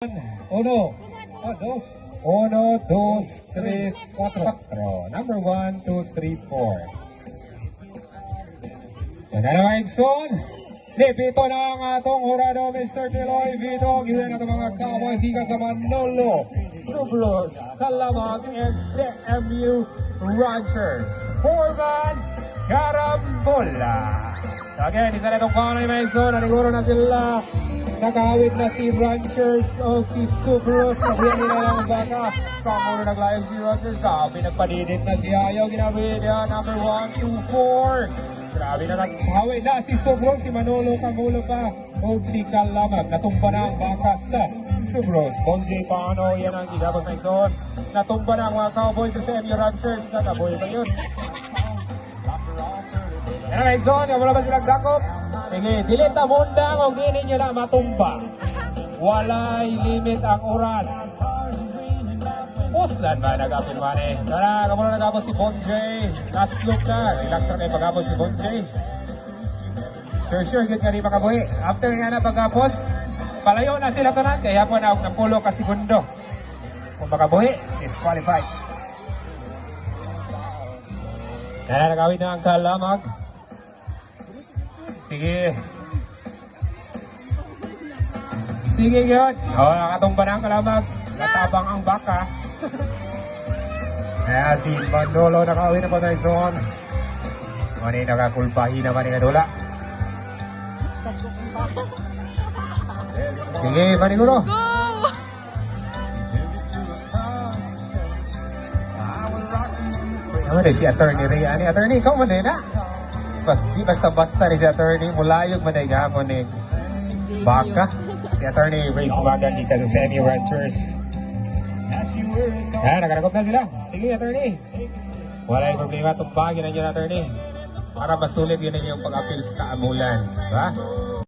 Uno, dos. Uno, dos, tres, cuatro. Number 1, 2, 3, 4. So na naman Igson. Lipito na ang atong hurado, Mr. Piloy Vito. Giwan na mga Cowboys ikat sa Manolo, Subros, Kalamag, and CMU Ranchers. Foreman, Carambola. So again, isa na itong pangalan ni Igson. Naniguro na sila. Nakahawit na si Ranchers o si Subros. Nabiyan nila lang ang baka. Kamulo nag-live si Ranchers. Grabe nagpadidit na si Ayaw. Ginawin niya number 1, 2, 4. Grabe na naghawit na si Subros. Si Manolo Kamulo pa. O si Kalamag. Natumba na ang baka sa Subros. Bonjay paano. Yan ang gigabag na ito. Natumba na ang mga Cowboys sa CMU Ranchers. Nakabuhay pa yun. Yan ang Exxon. Wala ba silang dakop? Sige, dilit na mundang o dinin nyo na matumba. Walay limit ang oras. Puslan ba nag-apil man eh? Tara, kamuna nag-apos si Bonjay. Last look na. Relax na kayo pag-apos si Bonjay. Sure, good ka rin makabuhi. After nga na pag-apos, palayo na sila tanan. Kaya po na og napulo ka segundo. Kung makabuhi, disqualified. Tara, nagawin na ang Kalamag. Sige. Sige yun. O, nakatumba na ang Kalamag. Natabang ang baka. Kaya si Manolo nakawin na pa na ison. Mani nakakulpahin naman yung adula. Sige, Maniguro. Go! Ano si Attorney Ray? Ani, Attorney, ikaw man na. Di basta-basta ni si Attorney. Mulayog man na gahapon ni baka. Si Attorney Ray Sumagan dito sa CMU Ranchers. Nakaragop na sila. Sige, Attorney. Wala yung problema. Tumpagin na dyan, Attorney. Para masulit yun yung pag-appeal sa kaamulan. Diba?